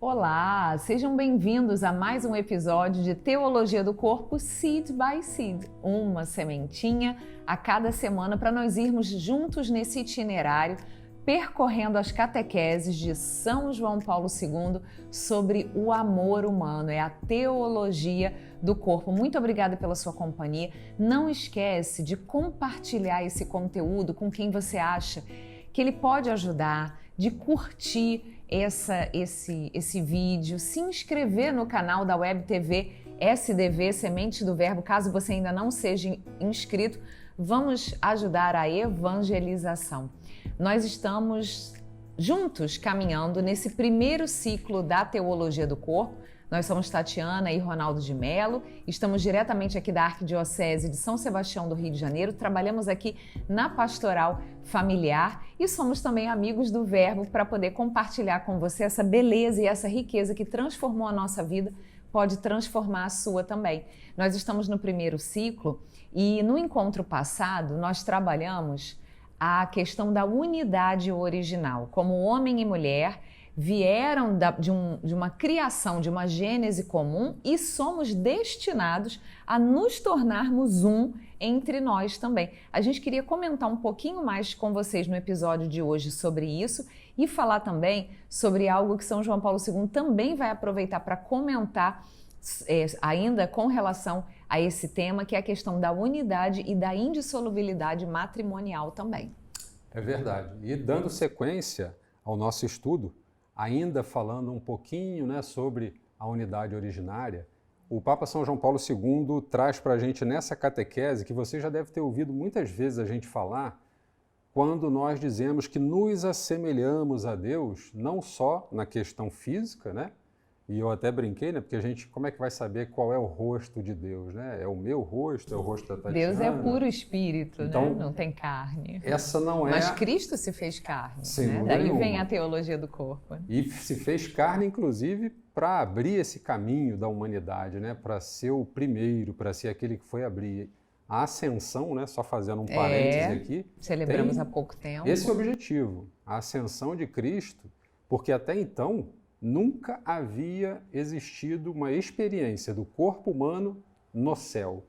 Olá, sejam bem-vindos a mais um episódio de Teologia do Corpo Seed by Seed, uma sementinha a cada semana para nós irmos juntos nesse itinerário percorrendo as catequeses de São João Paulo II sobre o amor humano, é a teologia do corpo. Muito obrigada pela sua companhia. Não esquece de compartilhar esse conteúdo com quem você acha que ele pode ajudar, de curtir esse vídeo, se inscrever no canal da Web TV SDV, Semente do Verbo, caso você ainda não seja inscrito. Vamos ajudar a evangelização. Nós estamos juntos caminhando nesse primeiro ciclo da Teologia do Corpo. Nós somos Tatiana e Ronaldo de Mello, estamos diretamente aqui da Arquidiocese de São Sebastião do Rio de Janeiro, trabalhamos aqui na Pastoral Familiar e somos também amigos do Verbo para poder compartilhar com você essa beleza e essa riqueza que transformou a nossa vida, pode transformar a sua também. Nós estamos no primeiro ciclo e no encontro passado nós trabalhamos a questão da unidade original, como homem e mulher vieram de uma criação, de uma gênese comum e somos destinados a nos tornarmos um entre nós também. A gente queria comentar um pouquinho mais com vocês no episódio de hoje sobre isso e falar também sobre algo que São João Paulo II também vai aproveitar para comentar ainda com relação a esse tema, que é a questão da unidade e da indissolubilidade matrimonial também. É verdade. E dando sequência ao nosso estudo, ainda falando um pouquinho, sobre a unidade originária, o Papa São João Paulo II traz para a gente nessa catequese, que você já deve ter ouvido muitas vezes a gente falar, quando nós dizemos que nos assemelhamos a Deus, não só na questão física, e eu até brinquei, porque a gente, como é que vai saber qual é o rosto de Deus, É o meu rosto, é o rosto da Tatiana? Deus é puro espírito, então, não tem carne. Essa não é... Mas Cristo se fez carne, Daí nenhuma. vem a teologia do corpo. E se fez carne, inclusive, para abrir esse caminho da humanidade, para ser o primeiro, para ser aquele que foi abrir a ascensão, só fazendo um parêntese aqui. Celebramos há pouco tempo. Esse objetivo, a ascensão de Cristo, porque até então nunca havia existido uma experiência do corpo humano no céu.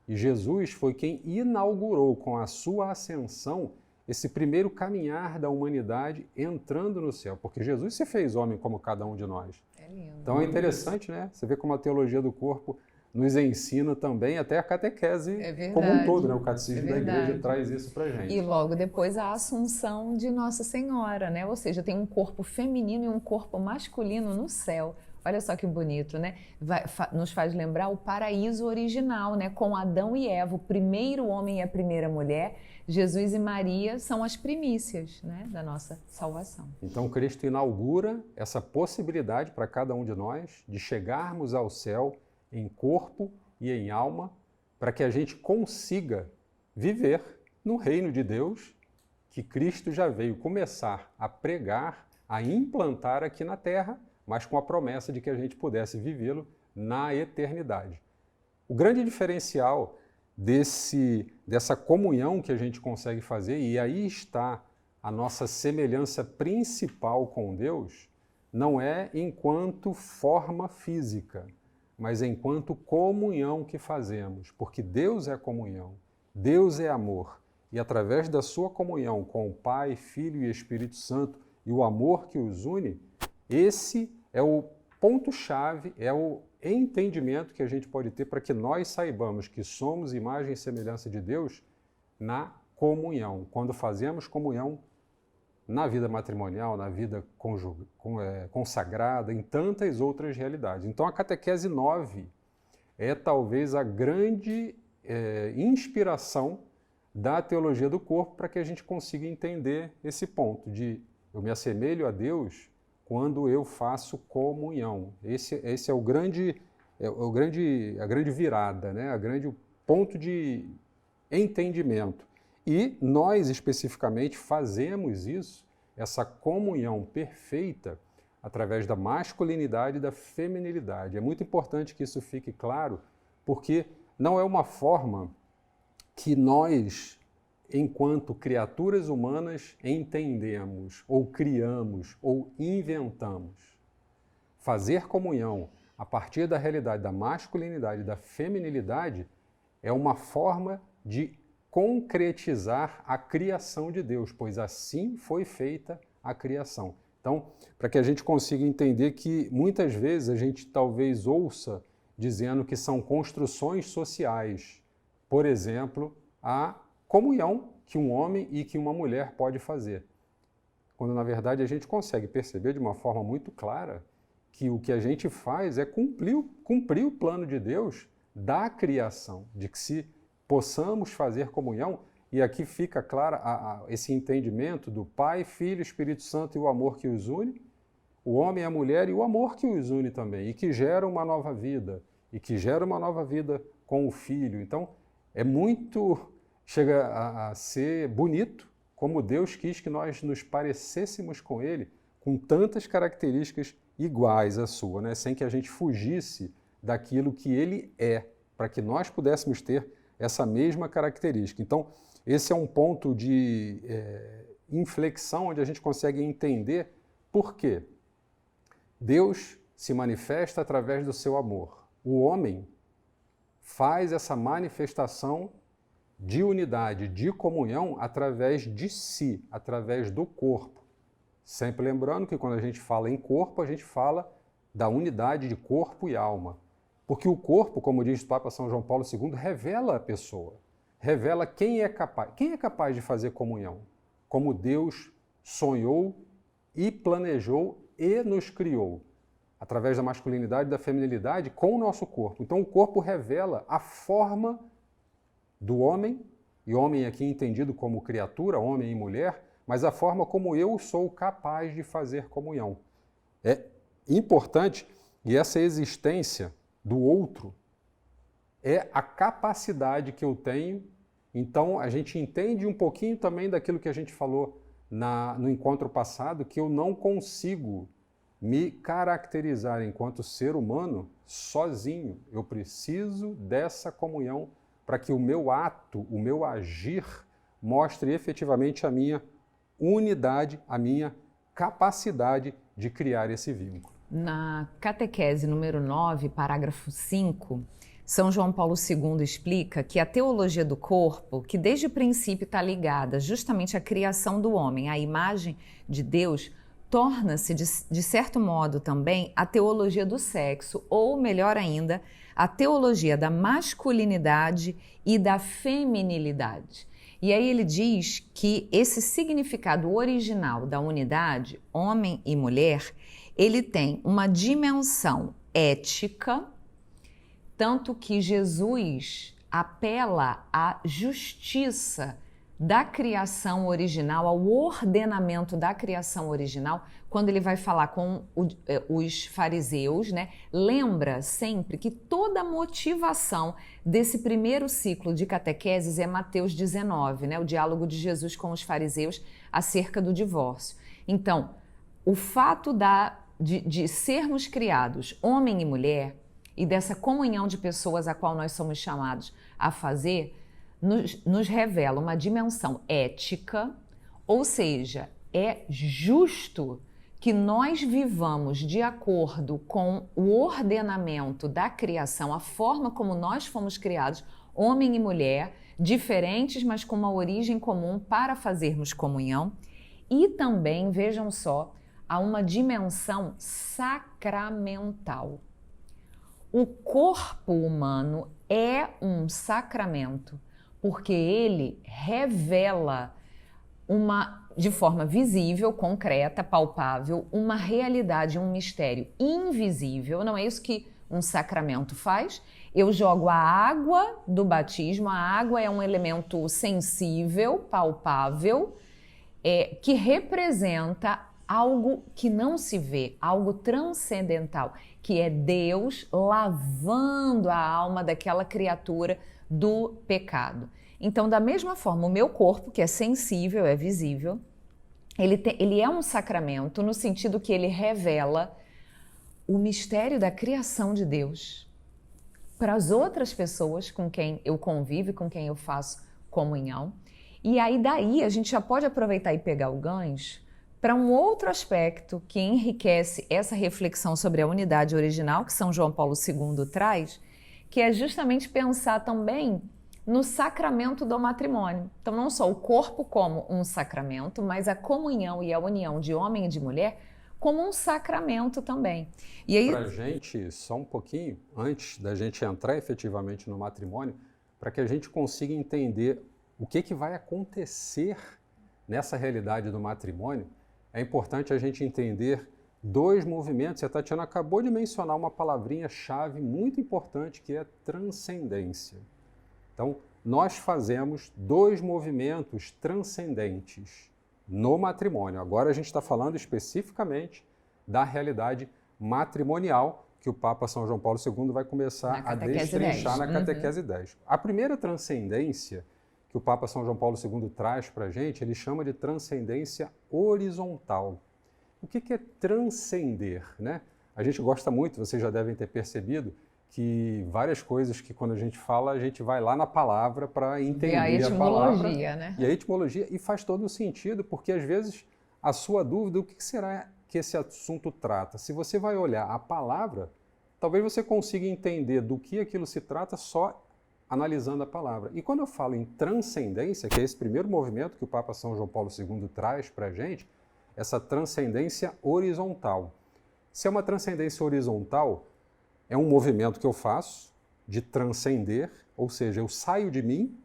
E Jesus foi quem inaugurou com a sua ascensão esse primeiro caminhar da humanidade entrando no céu, porque Jesus se fez homem como cada um de nós. É lindo. Então é interessante, Você vê como a teologia do corpo nos ensina também até a catequese como um todo, O catecismo da igreja traz isso pra gente. E logo depois a assunção de Nossa Senhora, Ou seja, tem um corpo feminino e um corpo masculino no céu. Olha só que bonito, nos faz lembrar o paraíso original, com Adão e Eva, o primeiro homem e a primeira mulher. Jesus e Maria são as primícias, da nossa salvação. Então Cristo inaugura essa possibilidade para cada um de nós de chegarmos ao céu em corpo e em alma, para que a gente consiga viver no reino de Deus que Cristo já veio começar a pregar, a implantar aqui na terra, mas com a promessa de que a gente pudesse vivê-lo na eternidade. O grande diferencial dessa comunhão que a gente consegue fazer, e aí está a nossa semelhança principal com Deus, não é enquanto forma física, mas enquanto comunhão que fazemos, porque Deus é comunhão, Deus é amor, e através da sua comunhão com o Pai, Filho e Espírito Santo, e o amor que os une, esse é o ponto-chave, é o entendimento que a gente pode ter para que nós saibamos que somos imagem e semelhança de Deus na comunhão, quando fazemos comunhão na vida matrimonial, na vida consagrada, em tantas outras realidades. Então a catequese 9 é talvez a grande inspiração da teologia do corpo para que a gente consiga entender esse ponto de eu me assemelho a Deus quando eu faço comunhão. Esse é a grande virada, a grande ponto de entendimento. E nós, especificamente, fazemos isso, essa comunhão perfeita, através da masculinidade e da feminilidade. É muito importante que isso fique claro, porque não é uma forma que nós, enquanto criaturas humanas, entendemos, ou criamos, ou inventamos. fazer comunhão a partir da realidade da masculinidade e da feminilidade é uma forma de concretizar a criação de Deus, pois assim foi feita a criação. Então, para que a gente consiga entender que muitas vezes a gente talvez ouça dizendo que são construções sociais, por exemplo, a comunhão que um homem e que uma mulher pode fazer. Quando, na verdade, a gente consegue perceber de uma forma muito clara que o que a gente faz é cumprir o plano de Deus da criação, de que se possamos fazer comunhão, e aqui fica claro esse entendimento do Pai, Filho, Espírito Santo e o amor que os une, o homem e a mulher e o amor que os une também, e que gera uma nova vida, com o Filho. Então, chega a ser bonito como Deus quis que nós nos parecêssemos com Ele, com tantas características iguais à sua, né? Sem que a gente fugisse daquilo que Ele é, para que nós pudéssemos ter essa mesma característica. Então, esse é um ponto de inflexão onde a gente consegue entender por quê. Deus se manifesta através do seu amor. O homem faz essa manifestação de unidade, de comunhão, através de si, através do corpo. Sempre lembrando que quando a gente fala em corpo, a gente fala da unidade de corpo e alma. Porque o corpo, como diz o Papa São João Paulo II, revela a pessoa, revela quem é capaz. Quem é capaz de fazer comunhão? Como Deus sonhou e planejou e nos criou, através da masculinidade e da feminilidade, com o nosso corpo. Então o corpo revela a forma do homem, e homem aqui entendido como criatura, homem e mulher, mas a forma como eu sou capaz de fazer comunhão. É importante, e essa existência do outro é a capacidade que eu tenho. Então a gente entende um pouquinho também daquilo que a gente falou no encontro passado, que eu não consigo me caracterizar enquanto ser humano sozinho. Eu preciso dessa comunhão para que o meu ato, o meu agir, mostre efetivamente a minha unidade, a minha capacidade de criar esse vínculo. Na catequese número 9, parágrafo 5, São João Paulo II explica que a teologia do corpo, que desde o princípio está ligada justamente à criação do homem, à imagem de Deus, torna-se, de certo modo também, a teologia do sexo, ou melhor ainda, a teologia da masculinidade e da feminilidade. E aí ele diz que esse significado original da unidade, homem e mulher, ele tem uma dimensão ética, tanto que Jesus apela à justiça da criação original, ao ordenamento da criação original, quando ele vai falar com os fariseus, né? Lembra sempre que toda a motivação desse primeiro ciclo de catequeses é Mateus 19, né? O diálogo de Jesus com os fariseus acerca do divórcio. Então, o fato de sermos criados homem e mulher e dessa comunhão de pessoas a qual nós somos chamados a fazer, nos revela uma dimensão ética, ou seja, é justo que nós vivamos de acordo com o ordenamento da criação, a forma como nós fomos criados, homem e mulher, diferentes, mas com uma origem comum para fazermos comunhão. E também, vejam só, há uma dimensão sacramental. O corpo humano é um sacramento, porque ele revela de forma visível, concreta, palpável, uma realidade, um mistério invisível. Não é isso que um sacramento faz? Eu jogo a água do batismo, a água é um elemento sensível, palpável, que representa algo que não se vê, algo transcendental, que é Deus lavando a alma daquela criatura do pecado. Então, da mesma forma, o meu corpo, que é sensível, é visível, ele é um sacramento no sentido que ele revela o mistério da criação de Deus para as outras pessoas com quem eu convivo, com quem eu faço comunhão. E aí daí a gente já pode aproveitar e pegar o gancho para um outro aspecto que enriquece essa reflexão sobre a unidade original que São João Paulo II traz, que é justamente pensar também no sacramento do matrimônio. Então, não só o corpo como um sacramento, mas a comunhão e a união de homem e de mulher como um sacramento também. E aí, para a gente, só um pouquinho, antes da gente entrar efetivamente no matrimônio, para que a gente consiga entender o que vai acontecer nessa realidade do matrimônio, é importante a gente entender dois movimentos, e a Tatiana acabou de mencionar uma palavrinha-chave muito importante, que é transcendência. Então, nós fazemos dois movimentos transcendentes no matrimônio. Agora a gente está falando especificamente da realidade matrimonial que o Papa São João Paulo II vai começar a destrinchar na Catequese 10. A primeira transcendência que o Papa São João Paulo II traz para a gente, ele chama de transcendência horizontal. O que é transcender, né? A gente gosta muito, vocês já devem ter percebido, que várias coisas que quando a gente fala, a gente vai lá na palavra para entender a palavra. Né? E a etimologia, e faz todo o sentido, porque às vezes a sua dúvida, o que será que esse assunto trata? Se você vai olhar a palavra, talvez você consiga entender do que aquilo se trata só analisando a palavra. E quando eu falo em transcendência, que é esse primeiro movimento que o Papa São João Paulo II traz para a gente, essa transcendência horizontal. Se é uma transcendência horizontal, é um movimento que eu faço de transcender, ou seja, eu saio de mim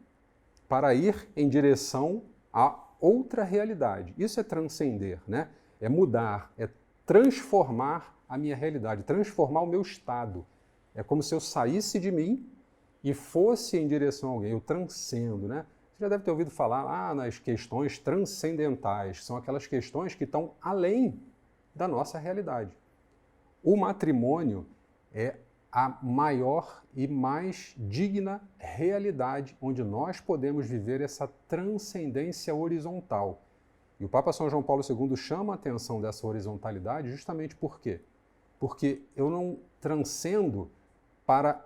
para ir em direção a outra realidade. Isso é transcender, né? É mudar, é transformar a minha realidade, transformar o meu estado. É como se eu saísse de mim e fosse em direção a alguém. Eu transcendo, né? Você já deve ter ouvido falar nas questões transcendentais. São aquelas questões que estão além da nossa realidade. O matrimônio é a maior e mais digna realidade onde nós podemos viver essa transcendência horizontal. E o Papa São João Paulo II chama a atenção dessa horizontalidade justamente por quê? Porque eu não transcendo para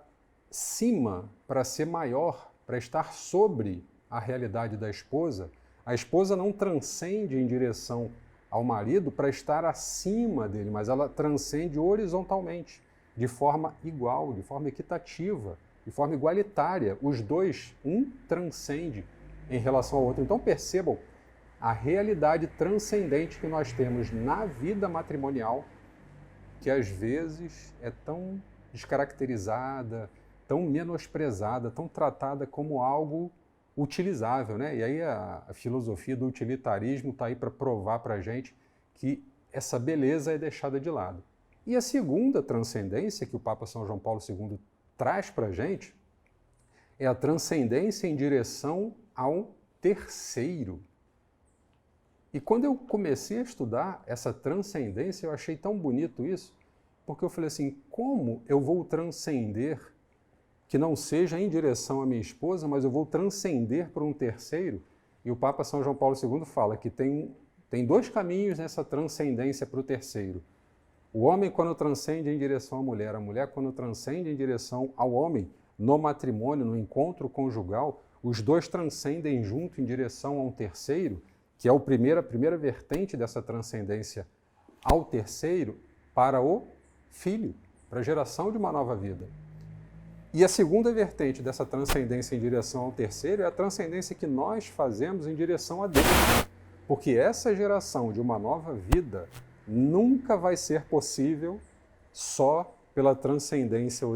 cima, para ser maior, para estar sobre a realidade da esposa. A esposa não transcende em direção ao marido para estar acima dele, mas ela transcende horizontalmente, de forma igual, de forma equitativa, de forma igualitária. Os dois, um transcende em relação ao outro. Então percebam a realidade transcendente que nós temos na vida matrimonial, que às vezes é tão descaracterizada, tão menosprezada, tão tratada como algo utilizável, né? E aí a filosofia do utilitarismo está aí para provar para a gente que essa beleza é deixada de lado. E a segunda transcendência que o Papa São João Paulo II traz para a gente é a transcendência em direção ao terceiro. E quando eu comecei a estudar essa transcendência, eu achei tão bonito isso, porque eu falei assim, como eu vou transcender, que não seja em direção à minha esposa, mas eu vou transcender para um terceiro? E o Papa São João Paulo II fala que tem dois caminhos nessa transcendência para o terceiro. O homem quando transcende em direção à mulher, a mulher quando transcende em direção ao homem, no matrimônio, no encontro conjugal, os dois transcendem junto em direção a um terceiro, que é a primeira vertente dessa transcendência ao terceiro, para o filho, para a geração de uma nova vida. E a segunda vertente dessa transcendência em direção ao terceiro é a transcendência que nós fazemos em direção a Deus. Porque essa geração de uma nova vida nunca vai ser possível só pela transcendência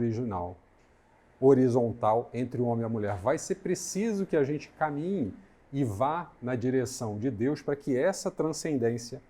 horizontal entre o homem e a mulher. Vai ser preciso que a gente caminhe e vá na direção de Deus para que essa transcendência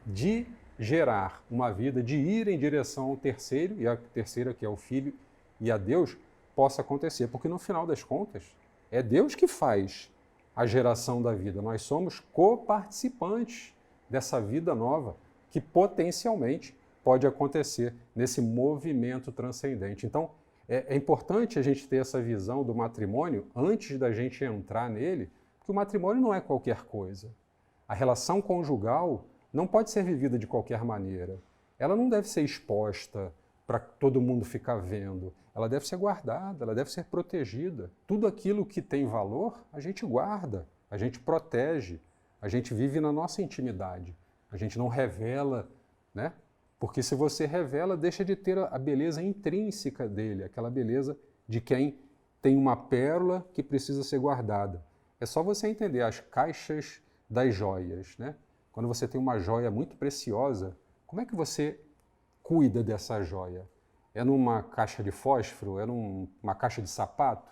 de gerar uma vida, de ir em direção ao terceiro, e a terceira que é o filho, e a Deus, possa acontecer. Porque no final das contas, é Deus que faz a geração da vida. Nós somos coparticipantes dessa vida nova que potencialmente pode acontecer nesse movimento transcendente. Então, é importante a gente ter essa visão do matrimônio antes da gente entrar nele, porque o matrimônio não é qualquer coisa. A relação conjugal não pode ser vivida de qualquer maneira. Ela não deve ser exposta para todo mundo ficar vendo. Ela deve ser guardada, ela deve ser protegida. Tudo aquilo que tem valor, a gente guarda, a gente protege. A gente vive na nossa intimidade. A gente não revela, né? Porque se você revela, deixa de ter a beleza intrínseca dele, aquela beleza de quem tem uma pérola que precisa ser guardada. É só você entender as caixas das joias, né? Quando você tem uma joia muito preciosa, como é que você cuida dessa joia? É numa caixa de fósforo? É numa caixa de sapato?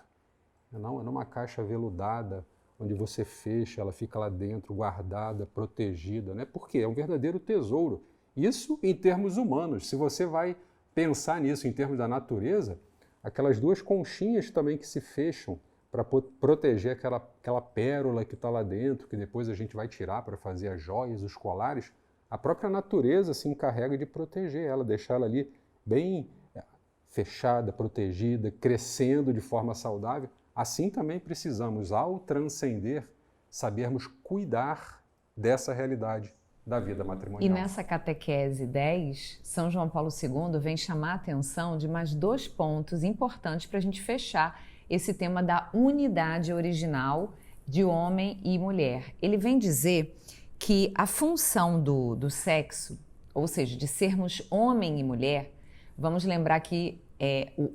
Não, é numa caixa veludada, onde você fecha, ela fica lá dentro, guardada, protegida, né? Porque é um verdadeiro tesouro. Isso em termos humanos. Se você vai pensar nisso em termos da natureza, aquelas duas conchinhas também que se fecham para proteger aquela pérola que está lá dentro, que depois a gente vai tirar para fazer as joias, os colares, a própria natureza se encarrega de proteger ela, deixar ela ali bem fechada, protegida, crescendo de forma saudável. Assim também precisamos, ao transcender, sabermos cuidar dessa realidade da vida matrimonial. E nessa catequese 10, São João Paulo II vem chamar a atenção de mais 2 pontos importantes para a gente fechar esse tema da unidade original de homem e mulher. Ele vem dizer que a função do sexo, ou seja, de sermos homem e mulher, vamos lembrar que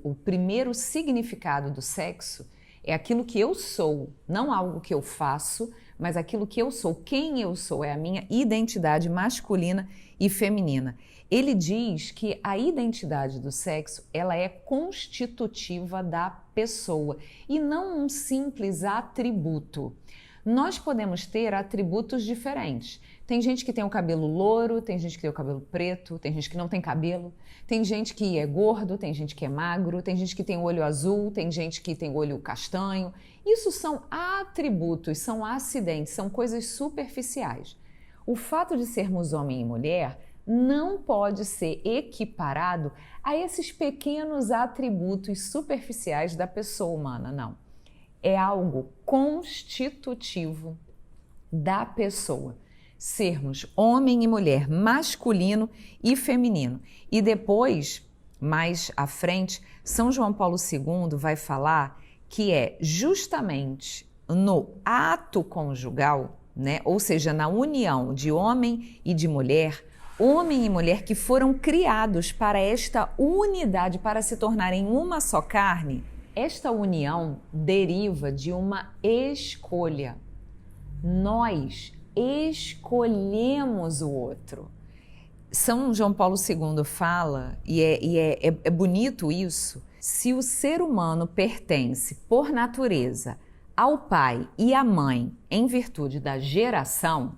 o primeiro significado do sexo é aquilo que eu sou, não algo que eu faço, mas aquilo que eu sou, quem eu sou, é a minha identidade masculina e feminina. Ele diz que a identidade do sexo, ela é constitutiva da pessoa e não um simples atributo. Nós podemos ter atributos diferentes. Tem gente que tem o cabelo louro, tem gente que tem o cabelo preto, tem gente que não tem cabelo, tem gente que é gordo, tem gente que é magro, tem gente que tem o olho azul, tem gente que tem o olho castanho. Isso são atributos, são acidentes, são coisas superficiais. O fato de sermos homem e mulher não pode ser equiparado a esses pequenos atributos superficiais da pessoa humana, não. É algo constitutivo da pessoa. Sermos homem e mulher, masculino e feminino. E depois, mais à frente, São João Paulo II vai falar que é justamente no ato conjugal, né? Ou seja, na união de homem e de mulher, homem e mulher que foram criados para esta unidade, para se tornarem uma só carne. Esta união deriva de uma escolha. Nós escolhemos o outro. São João Paulo II fala, e é bonito isso, se o ser humano pertence por natureza ao pai e à mãe em virtude da geração,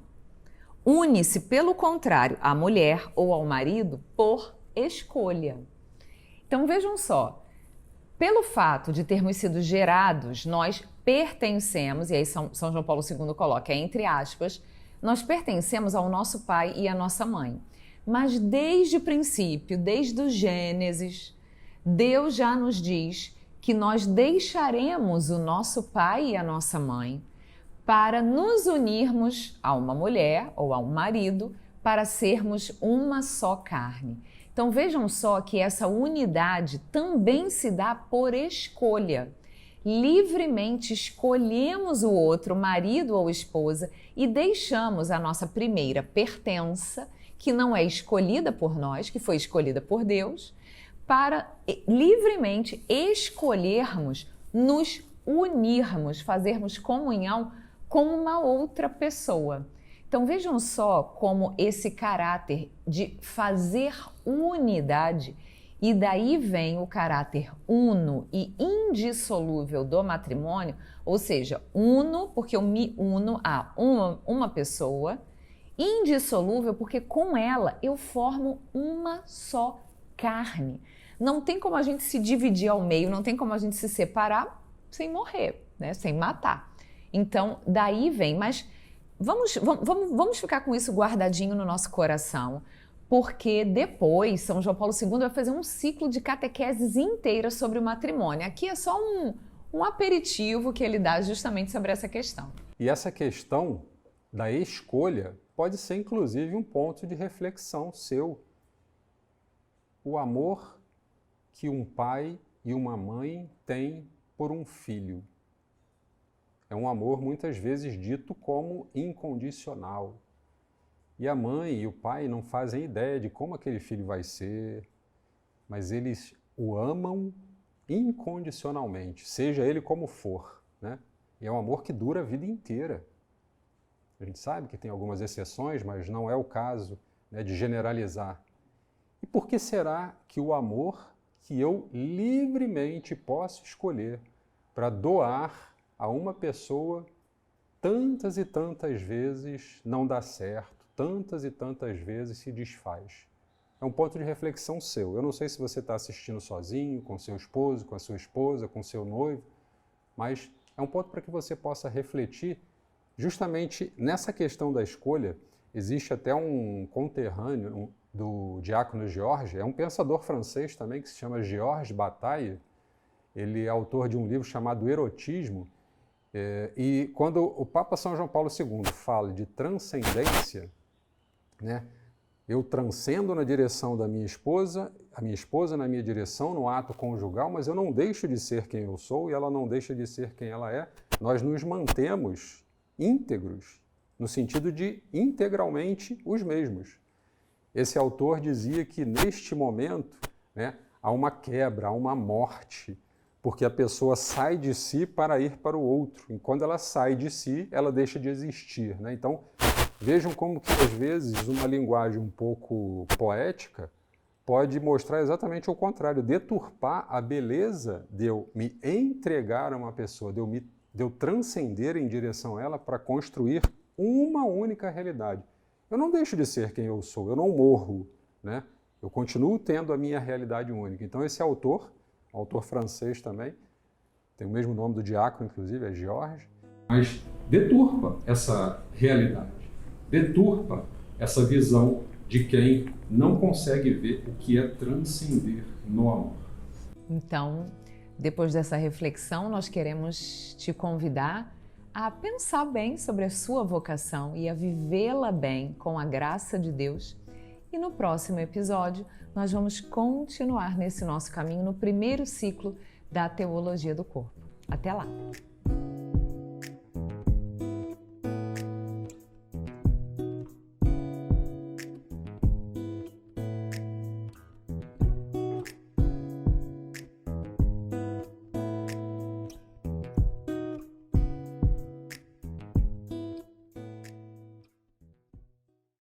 une-se, pelo contrário, à mulher ou ao marido por escolha. Então vejam só, pelo fato de termos sido gerados, nós pertencemos, e aí São João Paulo II coloca entre aspas, nós pertencemos ao nosso pai e à nossa mãe. Mas desde o princípio, desde o Gênesis, Deus já nos diz que nós deixaremos o nosso pai e a nossa mãe para nos unirmos a uma mulher ou a um marido para sermos uma só carne. Então vejam só que essa unidade também se dá por escolha. Livremente escolhemos o outro, marido ou esposa, e deixamos a nossa primeira pertença, que não é escolhida por nós, que foi escolhida por Deus, para livremente escolhermos nos unirmos, fazermos comunhão com uma outra pessoa. Então vejam só como esse caráter de fazer unidade, e daí vem o caráter uno e indissolúvel do matrimônio, ou seja, uno porque eu me uno a uma pessoa, indissolúvel porque com ela eu formo uma só carne. Não tem como a gente se dividir ao meio, não tem como a gente se separar sem morrer, né? Sem matar. Então daí vem, mas vamos ficar com isso guardadinho no nosso coração, porque depois São João Paulo II vai fazer um ciclo de catequeses inteiras sobre o matrimônio. Aqui é só um aperitivo que ele dá justamente sobre essa questão. E essa questão da escolha pode ser inclusive um ponto de reflexão seu. O amor que um pai e uma mãe têm por um filho. é um amor muitas vezes dito como incondicional. E a mãe e o pai não fazem ideia de como aquele filho vai ser, mas eles o amam incondicionalmente, seja ele como for, né? E é um amor que dura a vida inteira. A gente sabe que tem algumas exceções, mas não é o caso, né, de generalizar. E por que será que o amor que eu livremente posso escolher para doar a uma pessoa tantas e tantas vezes não dá certo, tantas e tantas vezes se desfaz? É um ponto de reflexão seu. Eu não sei se você está assistindo sozinho, com seu esposo, com a sua esposa, com seu noivo, mas é um ponto para que você possa refletir justamente nessa questão da escolha. Existe até um conterrâneo do Diácono Georges, é um pensador francês também que se chama Georges Bataille. Ele é autor de um livro chamado Erotismo, e quando o Papa São João Paulo II fala de transcendência, né, eu transcendo na direção da minha esposa, a minha esposa na minha direção no ato conjugal, mas eu não deixo de ser quem eu sou e ela não deixa de ser quem ela é. Nós nos mantemos íntegros, no sentido de integralmente os mesmos. Esse autor dizia que neste momento, né, há uma quebra, há uma morte, porque a pessoa sai de si para ir para o outro. E quando ela sai de si, ela deixa de existir, né? Então, vejam como que, às vezes, uma linguagem um pouco poética pode mostrar exatamente o contrário, deturpar a beleza de eu me entregar a uma pessoa, de eu transcender em direção a ela para construir uma única realidade. Eu não deixo de ser quem eu sou, eu não morro, né? Eu continuo tendo a minha realidade única. Então esse autor, um autor francês também, tem o mesmo nome do diácono, inclusive, é Georges, mas deturpa essa realidade, deturpa essa visão de quem não consegue ver o que é transcender no amor. Então, depois dessa reflexão, nós queremos te convidar a pensar bem sobre a sua vocação e a vivê-la bem com a graça de Deus. E no próximo episódio, nós vamos continuar nesse nosso caminho no primeiro ciclo da Teologia do Corpo. Até lá!